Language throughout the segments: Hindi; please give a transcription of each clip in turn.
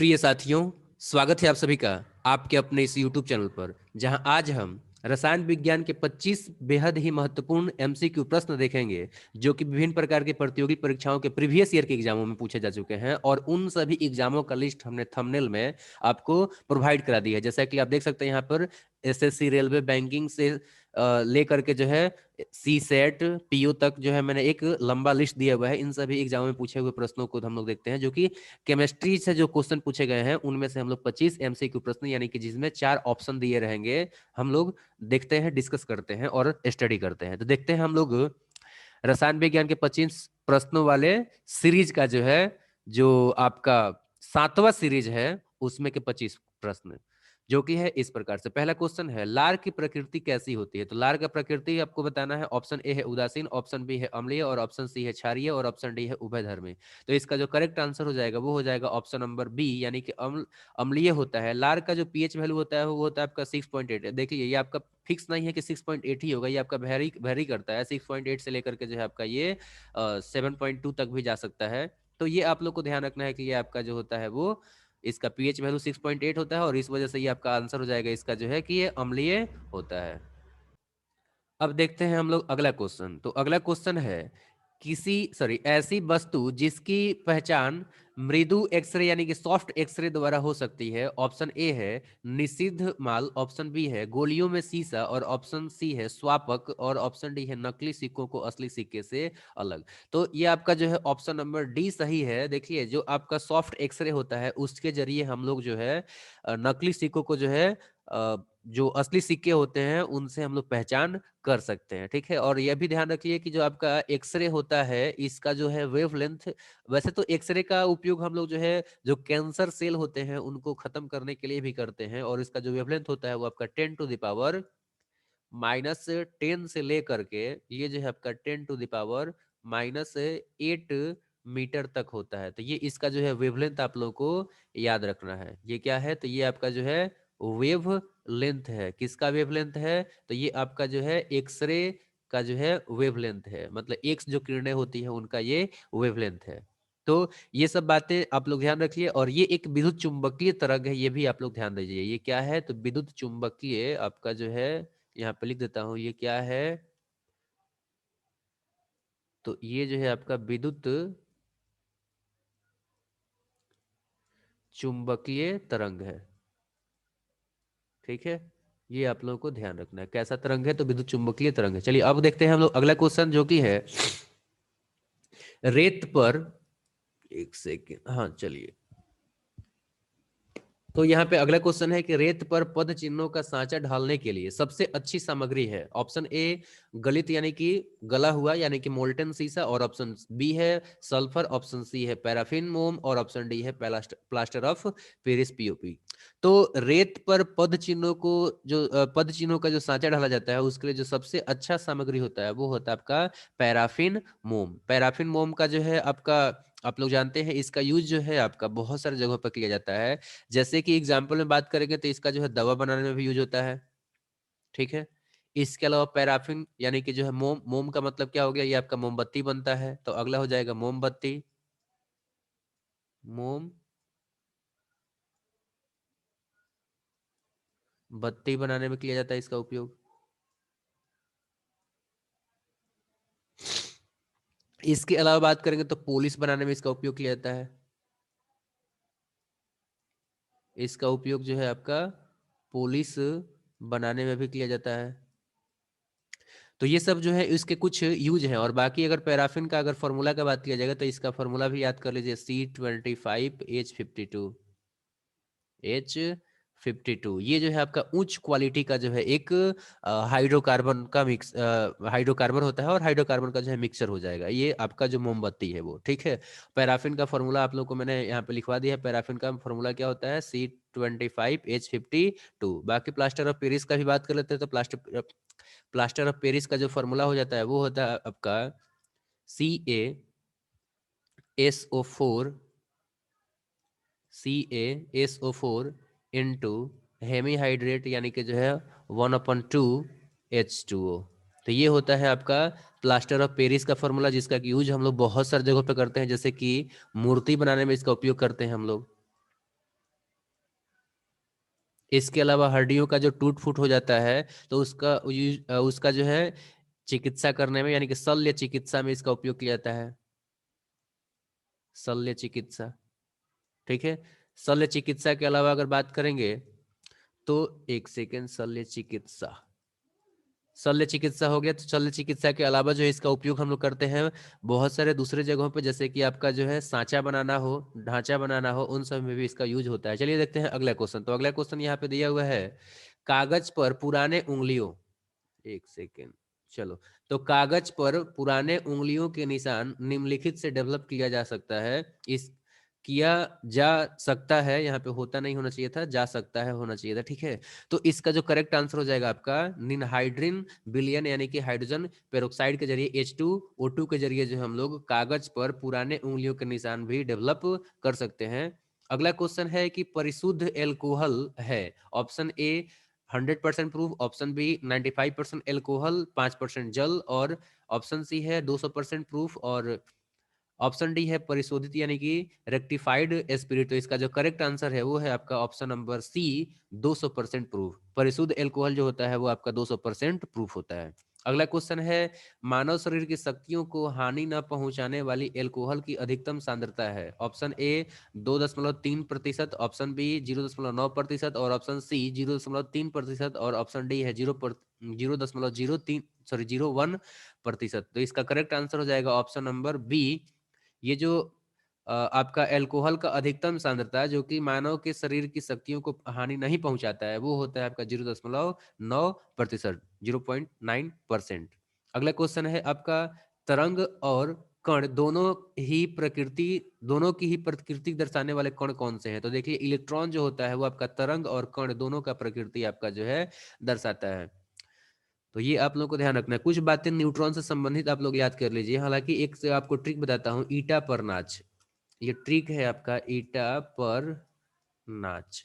प्रिय साथियों, स्वागत है आप सभी का आपके अपने इस YouTube चैनल पर, जहां आज हम रसायन विज्ञान के 25 बेहद ही महत्वपूर्ण MCQ प्रश्न देखेंगे, जो कि विभिन्न प्रकार के प्रतियोगी परीक्षाओं के प्रीवियस ईयर के एग्जामों में पूछे जा चुके हैं। और उन सभी एग्जामों का लिस्ट हमने थंबनेल में आपको प्रोवाइड करा दी है। जैसा कि आप देख सकते हैं यहाँ पर SSC रेलवे बैंकिंग से लेकर के जो है CSET PO तक जो है मैंने एक लंबा लिस्ट दिया हुआ है। इन सभी एग्जामों में पूछे हुए प्रश्नों को हम लोग देखते हैं, जो कि केमिस्ट्री से जो क्वेश्चन पूछे गए हैं उनमें से हम लोग 25 MCQ प्रश्न, यानी कि जिसमें 4 ऑप्शन दिए रहेंगे, हम लोग देखते हैं, डिस्कस करते हैं और स्टडी करते हैं। तो देखते हैं हम लोग रसायन विज्ञान के 25 प्रश्नों वाले सीरीज का जो है, जो आपका 7वां सीरीज है, उसमें के 25 प्रश्न, जो कि है इस प्रकार से। पहला क्वेश्चन है, लार की प्रकृति कैसी होती है? तो लार का प्रकृति आपको बताना है। ऑप्शन ए है उदासीन, ऑप्शन बी है अम्लीय, और ऑप्शन सी है क्षारीय, और ऑप्शन डी है उभयधर्मी। तो इसका जो करेक्ट आंसर हो जाएगा वो हो जाएगा ऑप्शन नंबर बी, यानी कि अम्लीय होता है। लार का जो पीएच वैल्यू होता है वो होता है आपका 6.8। देखिए ये आपका फिक्स नहीं है कि 6.8 ही होगा, ये आपका वेरी करता है। 6.8 से लेकर के जो है आपका ये 7.2 तक भी जा सकता है। तो ये आप लोग को ध्यान रखना है कि ये आपका जो होता है वो, इसका पीएच वैल्यू 6.8 होता है, और इस वजह से ये आपका आंसर हो जाएगा इसका जो है कि ये अम्लीय होता है। अब देखते हैं हम लोग अगला क्वेश्चन। तो अगला क्वेश्चन है, ऐसी वस्तु जिसकी पहचान मृदु एक्सरे यानी कि सॉफ्ट एक्सरे द्वारा हो सकती है। ऑप्शन ए है निषिद्ध माल, ऑप्शन बी है गोलियों में शीशा, और ऑप्शन सी है स्वापक, और ऑप्शन डी है नकली सिक्कों को असली सिक्के से अलग। तो ये आपका जो है ऑप्शन नंबर डी सही है। देखिए जो आपका सॉफ्ट एक्सरे होता है उसके जरिए हम लोग जो है नकली सिक्कों को जो है जो असली सिक्के होते हैं उनसे हम लोग पहचान कर सकते हैं। ठीक है, और यह भी ध्यान रखिए कि जो आपका एक्सरे होता है इसका जो है वेवलेंथ, वैसे तो एक्सरे का उपयोग हम लोग जो है जो कैंसर सेल होते हैं उनको खत्म करने के लिए भी करते हैं, और इसका जो वेवलेंथ होता है वो आपका 10⁻⁻10 से लेकर के ये जो है आपका 10⁻⁻8 मीटर तक होता है। तो ये इसका जो है वेवलेंथ आप लोगों को याद रखना है। ये क्या है? तो ये आपका जो है वेव लेंथ है। किसका वेवलेंथ है? तो ये आपका जो है एक्सरे का जो है वेवलेंथ है, मतलब एक्स जो किरणें होती है उनका ये वेवलेंथ है। तो ये सब बातें आप लोग ध्यान रखिए। और ये एक विद्युत चुंबकीय तरंग है, ये भी आप लोग ध्यान दीजिए। ये क्या है? तो विद्युत चुंबकीय आपका जो है, यहाँ पे लिख देता हूं, ये क्या है? तो ये जो है आपका विद्युत चुंबकीय तरंग है। ठीक है, ये आप लोगों को ध्यान रखना है। कैसा तरंग है? तो विद्युत चुंबकीय तरंग है। चलिए अब देखते हैं हम लोग अगला क्वेश्चन, जो कि है रेत पर, एक सेकेंड, हाँ चलिए। तो यहाँ पे अगला क्वेश्चन है कि रेत पर पद चिन्हों का सांचा ढालने के लिए सबसे अच्छी सामग्री है। ऑप्शन ए गलित यानी कि गला हुआ यानी कि मोल्टन सीसा, और ऑप्शन बी है सल्फर, ऑप्शन सी है पैराफिन मोम, और ऑप्शन डी है प्लास्टर ऑफ पेरिस POP। तो रेत पर पद चिन्हों को जो पद चिन्हों का जो सांचा ढाला जाता है उसके लिए जो सबसे अच्छा सामग्री होता है वो होता है आपका पैराफिन मोम। पैराफिन मोम का जो है आपका, आप लोग जानते हैं इसका यूज जो है आपका बहुत सारे जगहों पर किया जाता है। जैसे कि एग्जाम्पल में बात करेंगे तो इसका जो है दवा बनाने में भी यूज होता है। ठीक है, इसके अलावा पैराफिन यानी कि जो है मोम, मोम का मतलब क्या हो गया? ये आपका मोमबत्ती बनता है। तो अगला हो जाएगा मोमबत्ती, मोम बत्ती बनाने में किया जाता है इसका उपयोग। इसके अलावा बात करेंगे तो पोलिस बनाने में इसका उपयोग किया जाता है। इसका उपयोग जो है आपका पोलिस बनाने में भी किया जाता है। तो ये सब जो है इसके कुछ यूज हैं। और बाकी अगर पैराफिन का अगर फॉर्मूला का बात किया जाएगा तो इसका फॉर्मूला भी याद कर लीजिए, C25H52। ये जो है आपका उच्च क्वालिटी का जो है एक हाइड्रोकार्बन का मिक्स, हाइड्रोकार्बन होता है, और हाइड्रोकार्बन का जो है मिक्सचर हो जाएगा ये आपका जो मोमबत्ती है वो। ठीक है, पैराफिन का फॉर्मूला आप लोग को मैंने यहाँ पे लिखवा दिया है। पैराफिन का फॉर्मूला क्या होता है? C25H52। बाकी प्लास्टर ऑफ पेरिस का भी बात कर लेते हैं। तो प्लास्टर ऑफ पेरिस का जो फॉर्मूला हो जाता है वो होता है आपका CaSO4 इंटू हेमीहाइड्रेट यानी कि जो है 1/2 H2O। तो ये होता है आपका प्लास्टर ऑफ पेरिस का फॉर्मूला, जिसका कि यूज हम लोग बहुत सारी जगहों पे करते हैं, जैसे कि मूर्ति बनाने में इसका उपयोग करते हैं हम लोग। इसके अलावा हड्डियों का जो टूट फूट हो जाता है तो उसका जो है चिकित्सा करने में यानी कि शल्य चिकित्सा में इसका उपयोग किया जाता है, शल्य चिकित्सा। ठीक है, शल्य चिकित्सा के अलावा अगर बात करेंगे तो एक सेकेंड, शल्य चिकित्सा हो गया। तो शल्य चिकित्सा के अलावा जो है इसका उपयोग हम लोग करते हैं बहुत सारे दूसरे जगहों पे, जैसे कि आपका जो है सांचा बनाना हो, ढांचा बनाना हो, उन सब में भी इसका यूज होता है। चलिए देखते हैं अगला क्वेश्चन। तो अगला क्वेश्चन यहाँ पे दिया हुआ है, कागज पर पुराने उंगलियों, एक सेकेंड, चलो, तो कागज पर पुराने उंगलियों के निशान निम्नलिखित से डेवलप किया जा सकता है, इस किया जा सकता है, यहाँ पे होता नहीं होना चाहिए था, जा सकता है होना चाहिए था। ठीक है, तो इसका जो करेक्ट आंसर हो जाएगा आपका निनहाइड्रिन विलयन यानी कि हाइड्रोजन पेरोक्साइड के जरिए H2O2 के जरिए जो हम लोग कागज पर पुराने उंगलियों के निशान भी डेवलप कर सकते हैं। अगला क्वेश्चन है कि परिशुद्ध एल्कोहल है, option A 100% proof, option B 95% alcohol, 5% जल, और ऑप्शन सी है 200% प्रूफ, और ऑप्शन डी है परिशोधित यानी कि रेक्टिफाइड स्पिरिट। तो इसका जो करेक्ट आंसर है वो है आपका ऑप्शन नंबर सी 200% प्रूफ। परिशुद्ध एल्कोहल जो होता है वो आपका 200% प्रूफ होता है। अगला क्वेश्चन है, मानव शरीर की शक्तियों को हानि न पहुंचाने वाली एल्कोहल की अधिकतम सांद्रता है, ऑप्शन ए 2.3%, ऑप्शन बी 0.9%, और ऑप्शन सी 0.3%, और ऑप्शन डी है 0.03 सॉरी 0.1%। तो इसका करेक्ट आंसर हो जाएगा ऑप्शन नंबर बी। ये जो आपका एल्कोहल का अधिकतम सांद्रता जो कि मानव के शरीर की शक्तियों को हानि नहीं पहुंचाता है वो होता है आपका 0.9%, 0.9%। अगला क्वेश्चन है आपका, तरंग और कण दोनों की ही प्रकृति दर्शाने वाले कण कौन से हैं? तो देखिए इलेक्ट्रॉन जो होता है वो आपका तरंग और कण दोनों का प्रकृति आपका जो है दर्शाता है। तो ये आप लोगों को ध्यान रखना है, कुछ बातें न्यूट्रॉन से संबंधित आप लोग याद कर लीजिए। हालांकि एक से आपको ट्रिक बताता हूँ, ईटा पर नाच, ये ट्रिक है आपका, ईटा पर नाच।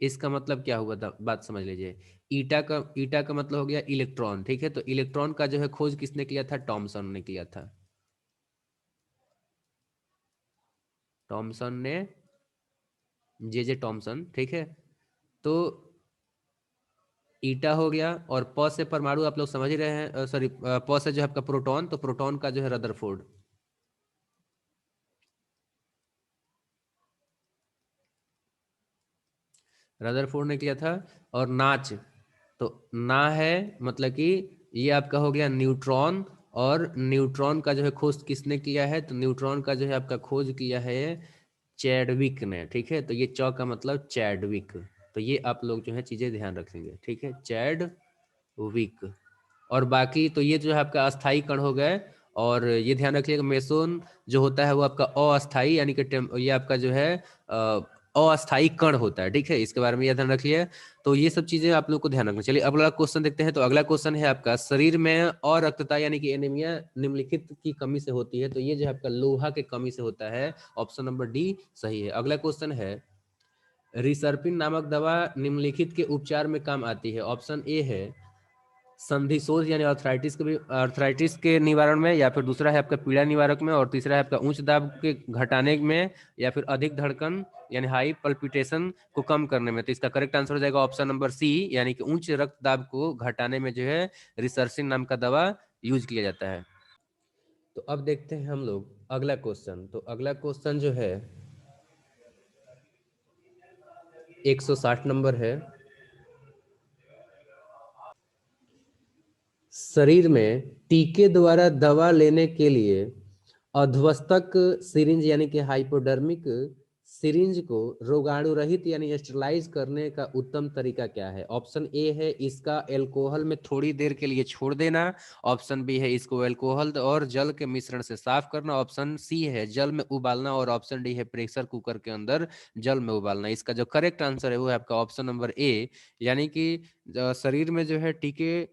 इसका मतलब क्या हुआ था बात समझ लीजिए। ईटा का मतलब हो गया इलेक्ट्रॉन। ठीक है, तो इलेक्ट्रॉन का जो है खोज किसने किया था? टॉमसन ने किया था, टॉमसन ने, जे टॉमसन। ठीक है, तो ईटा हो गया, और प से परमाणु आप लोग समझ ही रहे हैं, सॉरी प से जो है आपका प्रोटॉन, तो प्रोटॉन का जो है रदरफोर्ड, रदरफोर्ड ने किया था। और नाच, तो ना है मतलब कि ये आपका हो गया न्यूट्रॉन, और न्यूट्रॉन का जो है खोज किसने किया है? तो न्यूट्रॉन का जो है आपका खोज किया है चैडविक ने। ठीक है, तो ये चौ का मतलब चैडविक। तो ये आप लोग जो है चीजें ध्यान रखेंगे। ठीक है, चैडविक। और बाकी तो ये जो है आपका अस्थाई कण हो गए। और ये ध्यान रखिएगा मेसोन जो होता है वो आपका अस्थाई यानी कि ये आपका जो है अस्थाई कण होता है। ठीक है, इसके बारे में यह ध्यान रखिए। तो ये सब चीजें आप लोग को ध्यान रखना। चलिए अगला क्वेश्चन देखते हैं। तो अगला क्वेश्चन है आपका, शरीर में अरक्तता यानी कि एनीमिया निम्नलिखित की कमी से होती है, तो ये जो है आपका लोहा के कमी से होता है, ऑप्शन नंबर डी सही है। अगला क्वेश्चन है, रिसर्पिन नामक दवा निम्नलिखित के उपचार में काम आती है, ऑप्शन ए है संधि शोथ यानी आर्थराइटिस के निवारण में, या फिर दूसरा है आपका पीड़ा निवारक में, और तीसरा है आपका उच्च दाब के घटाने में, या फिर अधिक धड़कन यानी हाई पल्पिटेशन को कम करने में। तो इसका करेक्ट आंसर हो जाएगा ऑप्शन नंबर सी, यानी कि उच्च रक्तदाब को घटाने में जो है रिसर्सिन नाम का दवा यूज किया जाता है। तो अब देखते हैं हम लोग अगला क्वेश्चन। तो अगला क्वेश्चन जो है 160 नंबर है, शरीर में टीके द्वारा दवा लेने के लिए अध्वस्तक सिरिंज यानी कि हाइपोडर्मिक सिरिंज को रोगाणु रहित यानी स्टरलाइज करने का उत्तम तरीका क्या है? ऑप्शन ए है इसका एल्कोहल में थोड़ी देर के लिए छोड़ देना, ऑप्शन बी है इसको एल्कोहल और जल के मिश्रण से साफ करना, ऑप्शन सी है जल में उबालना, और ऑप्शन डी है प्रेशर कुकर के अंदर जल में उबालना। इसका जो करेक्ट आंसर है वो है आपका ऑप्शन नंबर ए, यानी कि शरीर में जो है टीके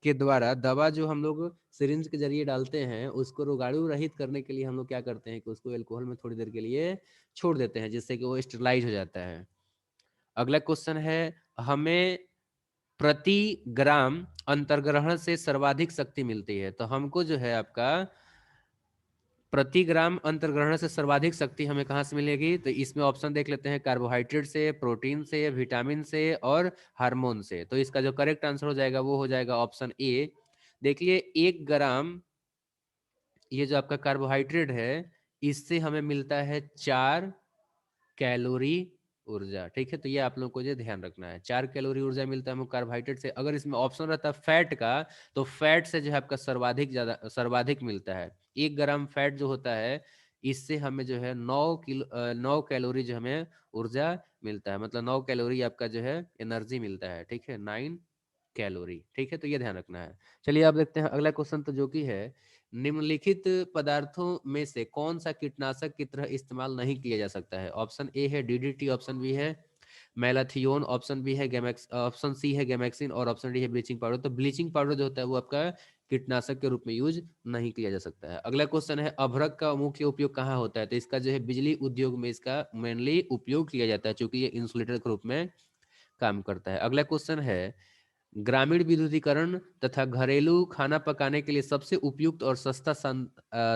के द्वारा दवा जो हम लोग सिरिंज के जरिए डालते हैं उसको रोगाणु रहित करने के लिए हम लोग क्या करते हैं कि उसको अल्कोहल में थोड़ी देर के लिए छोड़ देते हैं, जिससे कि वो स्टेरलाइज हो जाता है। अगला क्वेश्चन है, हमें प्रति ग्राम अंतर्ग्रहण से सर्वाधिक शक्ति मिलती है, तो हमको जो है आपका प्रति ग्राम अंतर्ग्रहण से सर्वाधिक शक्ति हमें कहाँ से मिलेगी? तो इसमें ऑप्शन देख लेते हैं, कार्बोहाइड्रेट से, प्रोटीन से, विटामिन से और हार्मोन से। तो इसका जो करेक्ट आंसर हो जाएगा वो हो जाएगा ऑप्शन ए। देखिए 1 ग्राम ये जो आपका कार्बोहाइड्रेट है इससे हमें मिलता है 4 कैलोरी ऊर्जा। ठीक है, तो ये आप लोगों को जो ध्यान रखना है, 4 कैलोरी ऊर्जा मिलता है हमको कार्बोहाइड्रेट से। अगर इसमें ऑप्शन रहता फैट का तो फैट से जो है आपका सर्वाधिक मिलता है। 1 ग्राम फैट जो होता है इससे हमें जो है 9 कैलोरी जो हमें ऊर्जा मिलता है, मतलब 9 कैलोरी आपका जो है एनर्जी मिलता है। ठीक है, 9 कैलोरी। ठीक है, तो ये ध्यान रखना है। चलिए आप देखते हैं अगला क्वेश्चन, तो जो कि है निम्नलिखित पदार्थों में से कौन सा कीटनाशक की तरह इस्तेमाल नहीं किया जा सकता है? ऑप्शन ए है डीडीटी, ऑप्शन बी है मैलाथियोन, ऑप्शन बी है गैमेक्स, ऑप्शन सी है गैमेक्सिन और ऑप्शन डी है ब्लीचिंग पाउडर। तो ब्लीचिंग पाउडर जो होता है वो आपका कीटनाशक के रूप में यूज नहीं किया जा सकता है। अगला क्वेश्चन है अभ्रक का मुख्य उपयोग कहाँ होता है? तो इसका जो है बिजली उद्योग में इसका मेनली उपयोग किया जाता है, चूंकि ये इंसुलेटर के रूप में काम करता है। अगला क्वेश्चन है ग्रामीण विद्युतीकरण तथा घरेलू खाना पकाने के लिए सबसे उपयुक्त और सस्ता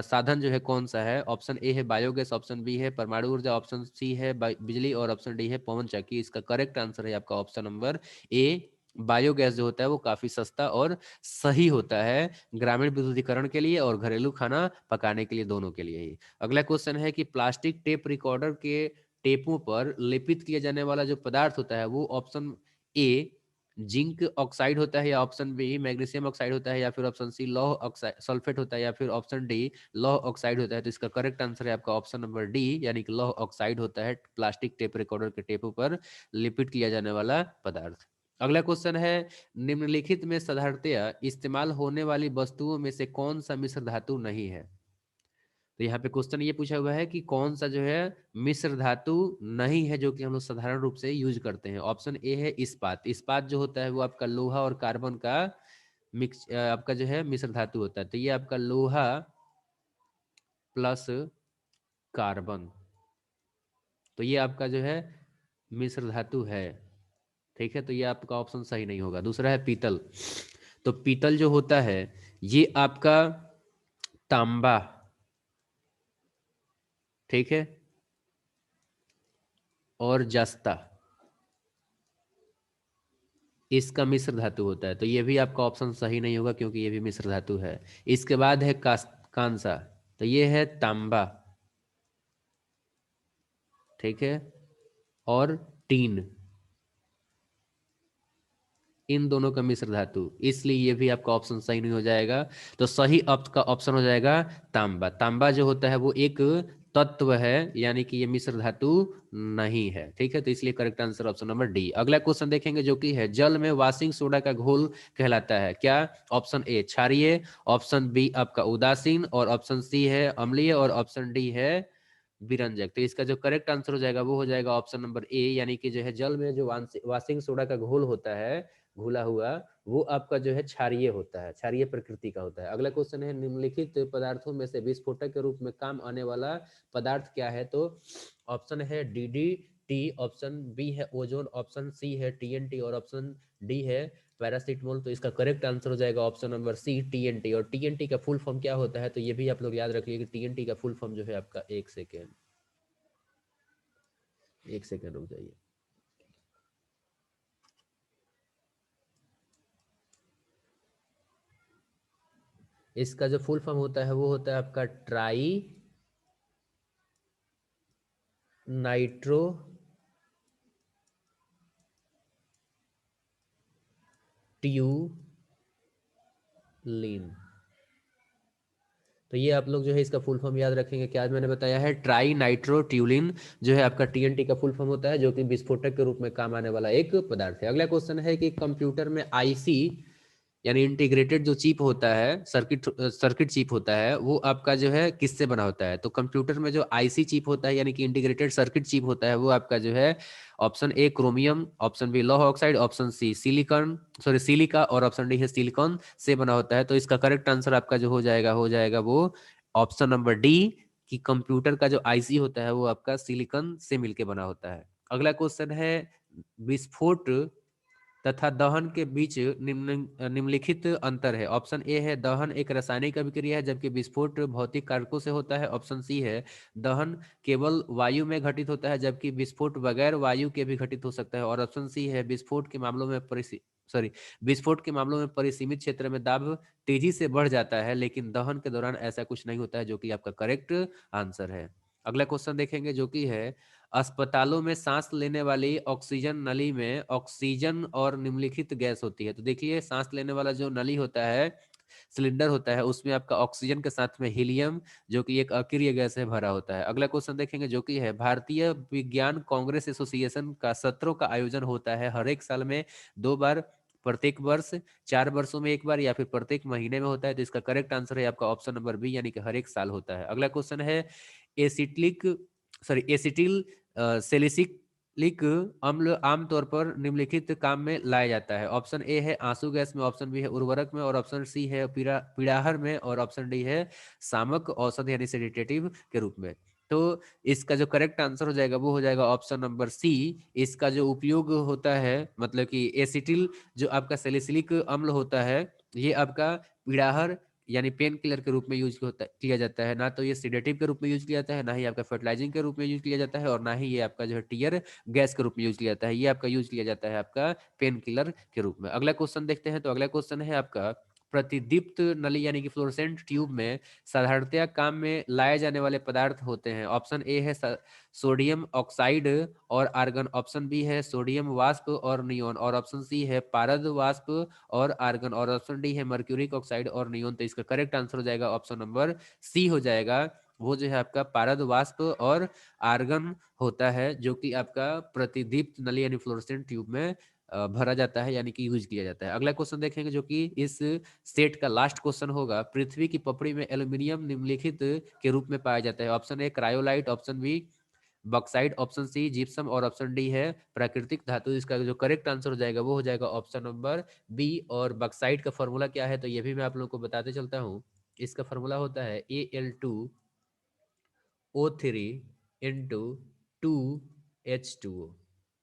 साधन जो है कौन सा है? ऑप्शन ए है बायोगैस, ऑप्शन बी है परमाणु ऊर्जा, ऑप्शन सी है बिजली और ऑप्शन डी है पवन चक्की। इसका करेक्ट आंसर है आपका ऑप्शन नंबर ए। बायोगैस जो होता है वो काफी सस्ता और सही होता है ग्रामीण विद्युतीकरण के लिए और घरेलू खाना पकाने के लिए, दोनों के लिए ही। अगला क्वेश्चन है कि प्लास्टिक टेप रिकॉर्डर के टेपों पर लेपित किया जाने वाला जो पदार्थ होता है वो ऑप्शन ए जिंक ऑक्साइड होता है या ऑप्शन बी मैग्नीशियम ऑक्साइड होता है या फिर ऑप्शन सी लौह ऑक्साइड सल्फेट होता है या फिर ऑप्शन डी लौह ऑक्साइड होता है? तो इसका करेक्ट आंसर है आपका ऑप्शन नंबर डी, यानी कि लौह ऑक्साइड होता है प्लास्टिक टेप रिकॉर्डर के टेपों पर लिपिट किया जाने वाला पदार्थ। अगला क्वेश्चन है निम्नलिखित में साधारणतया इस्तेमाल होने वाली वस्तुओं में से कौन सा मिश्र धातु नहीं है? तो यहाँ पे क्वेश्चन ये पूछा हुआ है कि कौन सा जो है मिश्र धातु नहीं है जो कि हम लोग साधारण रूप से यूज करते हैं। ऑप्शन ए है इस्पात। इस्पात जो होता है वो आपका लोहा और कार्बन का मिक्स आपका जो है मिश्र धातु होता है। तो ये आपका लोहा प्लस कार्बन, तो ये आपका जो है मिश्र धातु है। ठीक है, तो ये आपका ऑप्शन सही नहीं होगा। दूसरा है पीतल। तो पीतल जो होता है ये आपका तांबा, ठीक है, और जस्ता इसका मिश्र धातु होता है। तो ये भी आपका ऑप्शन सही नहीं होगा क्योंकि ये भी मिश्र धातु है। इसके बाद है कांसा। तो ये है तांबा, ठीक है, और टीन, इन दोनों का मिश्र धातु, इसलिए ये भी आपका ऑप्शन सही नहीं हो जाएगा। तो सही आपका ऑप्शन हो जाएगा तांबा। तांबा जो होता है वो एक तत्व है, यानी कि ये मिश्र धातु नहीं है। ठीक है, तो इसलिए correct answer option number D. अगला क्वेश्चन देखेंगे जो कि है जल में वाशिंग सोडा का घोल कहलाता है क्या? ऑप्शन ए क्षारीय, ऑप्शन बी आपका उदासीन और ऑप्शन सी है अम्लीय और ऑप्शन डी है विरंजक। तो इसका जो करेक्ट आंसर हो जाएगा वो हो जाएगा ऑप्शन नंबर ए, यानी कि जो है जल में जो वाशिंग सोडा का घोल होता है घुला हुआ, वो आपका जो है क्षारीय होता है, क्षारीय प्रकृति का होता है। अगला क्वेश्चन है निम्नलिखित पदार्थों में से विस्फोटक के रूप में काम आने वाला पदार्थ क्या है? तो ऑप्शन है डीडीटी, ऑप्शन बी है ओजोन, ऑप्शन सी है टीएनटी और ऑप्शन डी है पैरासीटामोल। तो इसका करेक्ट आंसर हो जाएगा ऑप्शन नंबर सी टीएनटी। और टीएनटी का फुल फॉर्म क्या होता है? तो ये भी आप लोग याद रखिए कि टीएनटी का फुल फॉर्म जो है आपका, एक सेकेंड रुक जाइए। इसका जो फुल फॉर्म होता है वो होता है आपका ट्राई नाइट्रो ट्यूलिन। तो ये आप लोग जो है इसका फुल फॉर्म याद रखेंगे। क्या मैंने बताया है? ट्राई नाइट्रो ट्यूलिन जो है आपका टीएनटी का फुल फॉर्म होता है, जो कि विस्फोटक के रूप में काम आने वाला एक पदार्थ है। अगला क्वेश्चन है कि कंप्यूटर में आईसी यानी इंटीग्रेटेड जो चिप होता है, सर्किट चिप होता है, वो आपका जो है किससे बना होता है? तो कंप्यूटर में जो आईसी चिप होता है यानी कि इंटीग्रेटेड सर्किट चिप होता है वो आपका जो है option A chromium, option B लौह ऑक्साइड, ऑप्शन सी सिलिका और ऑप्शन डी है सिलिकॉन से बना होता है। तो इसका करेक्ट आंसर आपका जो हो जाएगा वो ऑप्शन नंबर डी, कि कंप्यूटर का जो आईसी होता है वो आपका सिलिकॉन से मिलके बना होता है। अगला क्वेश्चन है विस्फोट तथा दहन के बीच निम्नलिखित अंतर है। ऑप्शन ए है दहन एक रासायनिक अभिक्रिया है जबकि विस्फोट भौतिक कारकों से होता है। ऑप्शन सी है दहन केवल वायु में घटित होता है जबकि विस्फोट बगैर वायु के भी घटित हो सकता है। और ऑप्शन सी है विस्फोट के मामलों में परिसीमित क्षेत्र में दाब तेजी से बढ़ जाता है लेकिन दहन के दौरान ऐसा कुछ नहीं होता है, जो कि आपका करेक्ट आंसर है। अगला क्वेश्चन देखेंगे जो कि है अस्पतालों में सांस लेने वाली ऑक्सीजन नली में ऑक्सीजन और निम्नलिखित गैस होती है। तो देखिए सांस लेने वाला जो नली होता है, सिलेंडर होता है, उसमें आपका ऑक्सीजन के साथ में हीलियम जो कि एक अक्रिय गैस है भरा होता है। अगला क्वेश्चन देखेंगे जो कि है भारतीय विज्ञान कांग्रेस एसोसिएशन का सत्रों का आयोजन होता है हर एक साल में 2 बार, प्रत्येक वर्ष, 4 वर्षों में 1 बार या फिर प्रत्येक महीने में होता है। तो इसका करेक्ट आंसर है आपका ऑप्शन नंबर बी यानी कि हर एक साल होता है। अगला क्वेश्चन है एसिटिलिक एसिटिल सेलिसिलिक अम्ल आमतौर पर निम्नलिखित काम में लाया जाता है। ऑप्शन ए है आंसू गैस में, ऑप्शन बी है उर्वरक में, और ऑप्शन सी है पीड़ाहर में, और ऑप्शन डी है सामक औषध यानी सेडेटिव के रूप में। तो इसका जो करेक्ट आंसर हो जाएगा वो हो जाएगा ऑप्शन नंबर सी। इसका जो उपयोग होता है मतलब कि एसिटिल जो आपका सैलिसिलिक अम्ल होता है ये आपका पीड़ाहर यानी पेन किलर के रूप में यूज होता किया जाता है। ना तो ये सिडेटिव के रूप में यूज किया जाता है, ना ही आपका फर्टिलाइजिंग के रूप में यूज किया जाता है, और ना ही ये आपका जो है टीयर गैस के रूप में यूज किया जाता है। ये आपका यूज किया जाता है आपका पेन किलर के रूप में। अगला क्वेश्चन देखते हैं। तो अगला क्वेश्चन है आपका प्रतिदीप्त नली यानी कि फ्लोरोसेंट ट्यूब में साधारणतया काम में लाए जाने वाले पदार्थ होते हैं। ऑप्शन ए है सोडियम ऑक्साइड और आर्गन, ऑप्शन बी है सोडियम वाष्प और नियोन, और ऑप्शन सी है पारद वाष्प और आर्गन, और ऑप्शन डी है मर्क्यूरिक ऑक्साइड और नियोन। तो इसका करेक्ट आंसर हो जाएगा ऑप्शन नंबर सी हो जाएगा। वो जो है आपका पारद वाष्प और आर्गन होता है जो कि आपका प्रतिदीप्त नली यानी फ्लोरोसेंट ट्यूब में भरा जाता है यानी कि यूज किया जाता है। अगला क्वेश्चन देखेंगे जो कि इस सेट का लास्ट क्वेश्चन होगा। पृथ्वी की पपड़ी में एल्यूमिनियम निम्नलिखित के रूप में पाया जाता है। Option A cryolite, option B bauxite, option C gypsum, और ऑप्शन डी है प्राकृतिक धातु। इसका जो करेक्ट आंसर हो जाएगा वो हो जाएगा ऑप्शन नंबर बी। और बॉक्साइट का फॉर्मूला क्या है तो ये भी मैं आप लोगों को बताते चलता हूँ। इसका फॉर्मूला होता है Al2O3 इंटू 2H2O।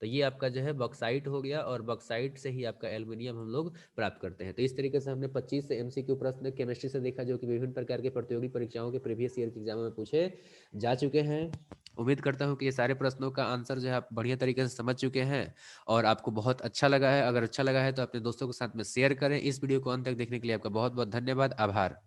तो ये आपका जो है बॉक्साइट हो गया, और बॉक्साइट से ही आपका एल्युमिनियम हम लोग प्राप्त करते हैं। तो इस तरीके से हमने 25 से एमसीक्यू प्रश्न केमिस्ट्री से देखा जो कि विभिन्न प्रकार के प्रतियोगी परीक्षाओं के प्रीवियस ईयर के एग्जाम में पूछे जा चुके हैं। उम्मीद करता हूँ कि ये सारे प्रश्नों का आंसर जो है आप बढ़िया तरीके से समझ चुके हैं और आपको बहुत अच्छा लगा है। अगर अच्छा लगा है तो अपने दोस्तों के साथ में शेयर करें। इस वीडियो को अंत तक देखने के लिए आपका बहुत बहुत धन्यवाद, आभार।